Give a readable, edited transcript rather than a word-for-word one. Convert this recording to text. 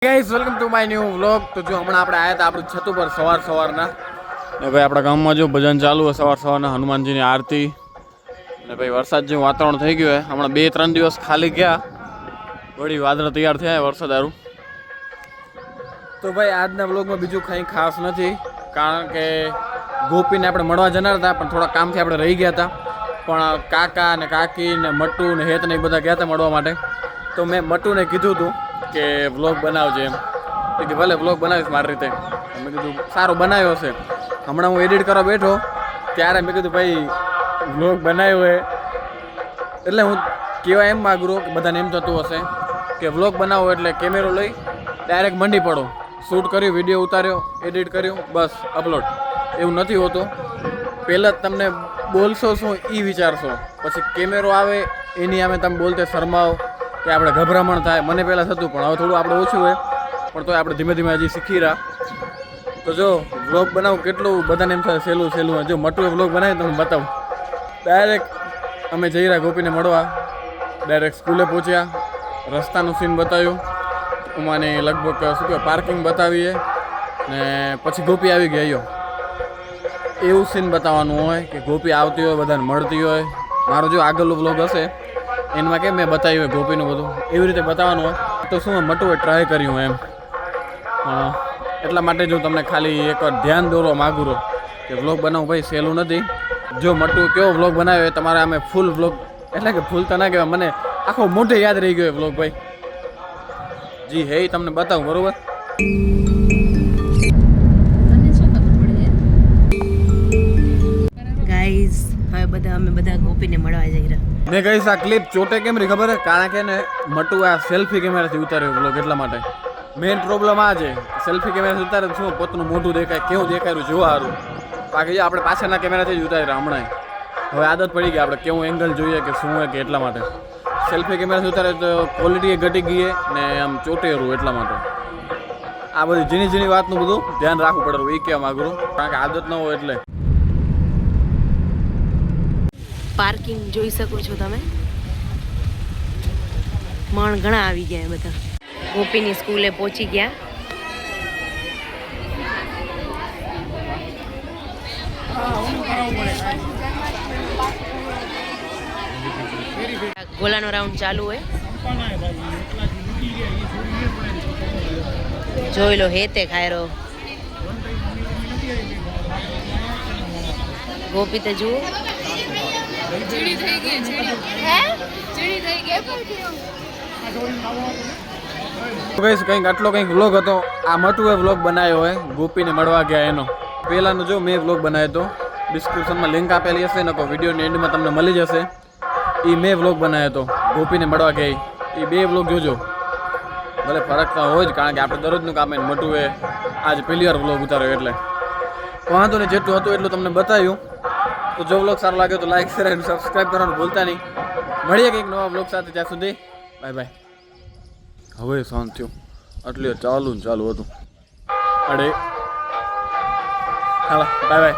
Guys welcome to my new vlog. તો જો હમણાં આપણે આવ્યા હતા આપણું છત ઉપર સવારના ને ભાઈ આપણા ગામમાં જો ભજન ચાલુ હોય સવારના હનુમાનજીની આરતી ને ભાઈ વરસાદ જેવું વાતાવરણ થઈ ગયું હોય। હમણાં 2-3 દિવસ ખાલી ગયા વળી વાદળા તૈયાર થયા વરસાદ હારું। તો ભાઈ આજના વ્લોગમાં બીજું કંઈ ખાસ નથી કારણ કે ગોપીને આપણે મળવા જનાર હતા પણ થોડા કામથી આપણે રહી ગયા હતા। પણ કાકા ને કાકી ને મટ્ટુ ને હેત ને એ બધા ગયા હતા મળવા માટે। તો મેં મટ્ટુને કીધું હતું કે વ્લોગ બનાવજે એમ કે ભલે વ્લોગ બનાવીશ મારી રીતે। મેં કીધું સારો બનાવ્યો હશે। હમણાં હું એડિટ કરવા બેઠો ત્યારે મેં કીધું ભાઈ વ્લોગ બનાવ્યો હોય એટલે હું કહેવા એમ માગું કે બધાને એમ થતું હશે કે વ્લોગ બનાવો એટલે કેમેરો લઈ ડાયરેક્ટ મંડી પડો, શૂટ કર્યું, વિડીયો ઉતાર્યો, એડિટ કર્યું, બસ અપલોડ। એવું નથી હોતું। પહેલાં જ તમને બોલશો શું એ વિચારશો, પછી કેમેરો આવે એની સામે તમે બોલતે શરમાવો કે આપણે ગભરામણ થાય। મને પહેલાં થતું પણ હવે થોડું આપણે ઓછું હોય પણ તો આપણે ધીમે ધીમે હજી શીખી રહ્યા। તો જો વ્લોગ બનાવું કેટલું બધાને એમ થાય સહેલું હોય। જો મટુએ વ્લોગ બનાવી તો હું બતાવું। ડાયરેક્ટ અમે જઈ રહ્યા ગોપીને મળવા, ડાયરેક્ટ સ્કૂલે પહોંચ્યા, રસ્તાનું સીન બતાવ્યું, ઉમાને લગભગ શું કહેવાય પાર્કિંગ બતાવીએ ને પછી ગોપી આવી ગઈ। એવું સીન બતાવવાનું હોય કે ગોપી આવતી હોય, બધાને મળતી હોય। મારો જો આગળનો વ્લોગ હશે એમાં કે મેં બતાવ્યું હોય ગોપીનું બધું એવી રીતે બતાવવાનું હોય। તો શું મટુએ ટ્રાય કર્યું એમ એટલા માટે જ હું તમને ખાલી એકવાર ધ્યાન દોરવા માગું છું કે વ્લોગ બનાવવું ભાઈ સહેલું નથી। જો મટ્ટુ કેવો વ્લોગ બનાવ્યો તમારે અમે ફૂલ વ્લોગ એટલે કે ફૂલ તો ના કહેવાય, મને આખો મોઢે યાદ રહી ગયો વ્લોગ ભાઈ જી હે તમને બતાવું બરોબર। ગાઈઝ હવે અમે બધા ગોપીને મળવા જઈ રહ્યા। મેં કહીશ આ ક્લિપ ચોટે કેમ રહી ખબર હે? કારણ કે ને મટ્ટુ આ સેલ્ફી કેમેરાથી ઉતાર્યો વ્લોગ એટલા માટે। મેઇન પ્રોબ્લેમ આ છે સેલ્ફી કેમેરાથી ઉતારે શું પોતાનું મોઢું દેખાય, કેવું દેખાયું જોવા સારું। બાકી જો આપણે પાછળના કેમેરાથી જ ઉતાર્યા હમણાં। હવે આદત પડી ગઈ આપણે કેવું એંગલ જોઈએ કે શું હોય કે એટલા માટે સેલ્ફી કેમેરાથી ઉતારે તો ક્વોલિટી ઘટી ગઈ ને આમ ચોટેરું એટલા માટે। આ બધી ઝીણી વાતનું બધું ધ્યાન રાખવું પડે એ કહેવા માગું છું કારણ કે આદત ન હોય એટલે। પાર્કિંગ જોઈ શકો છો તમે, મણ ઘણા આવી ગયા બધા। ગોપીની સ્કૂલે પહોંચી ગયા। ગોલાનો રાઉન્ડ ચાલુ હોય, જોઈ લો હેતે ખાયરો ગોપી તો જુઓ કંઈક આટલો કંઈક વ્લોગ હતો। આ મટુએ વ્લોગ બનાવ્યો હોય ગોપીને મળવા ગયા એનો। પહેલાંનો જો મેં વ્લોગ બનાવ્યો હતો, ડિસ્ક્રિપ્શનમાં લિંક આપેલી હશે ને વિડીયોની એન્ડમાં તમને મળી જશે। એ મેં વ્લોગ બનાવ્યો હતો ગોપીને મળવા ગયા। એ 2 વ્લોગ જોજો, ભલે ફરક તો હોય જ કારણ કે આપણે દરરોજનું કામ એને મટુએ આજ પહેલી વાર વ્લોગ ઉતાર્યો એટલે વાંધો નહીં। જેટલું હતું એટલું તમને બતાવ્યું। તો જો વ્લોગ સારો લાગ્યો તો લાઈક, શેર અને સબસ્ક્રાઈબ કરવાનું ભૂલતા નહીં। મળીએ કંઈક નવા વ્લોગ સાથે, ત્યાં સુધી બાય બાય। હવે શાંત થયો, એટલે ચાલુ હતું અડે હાલો બાય બાય।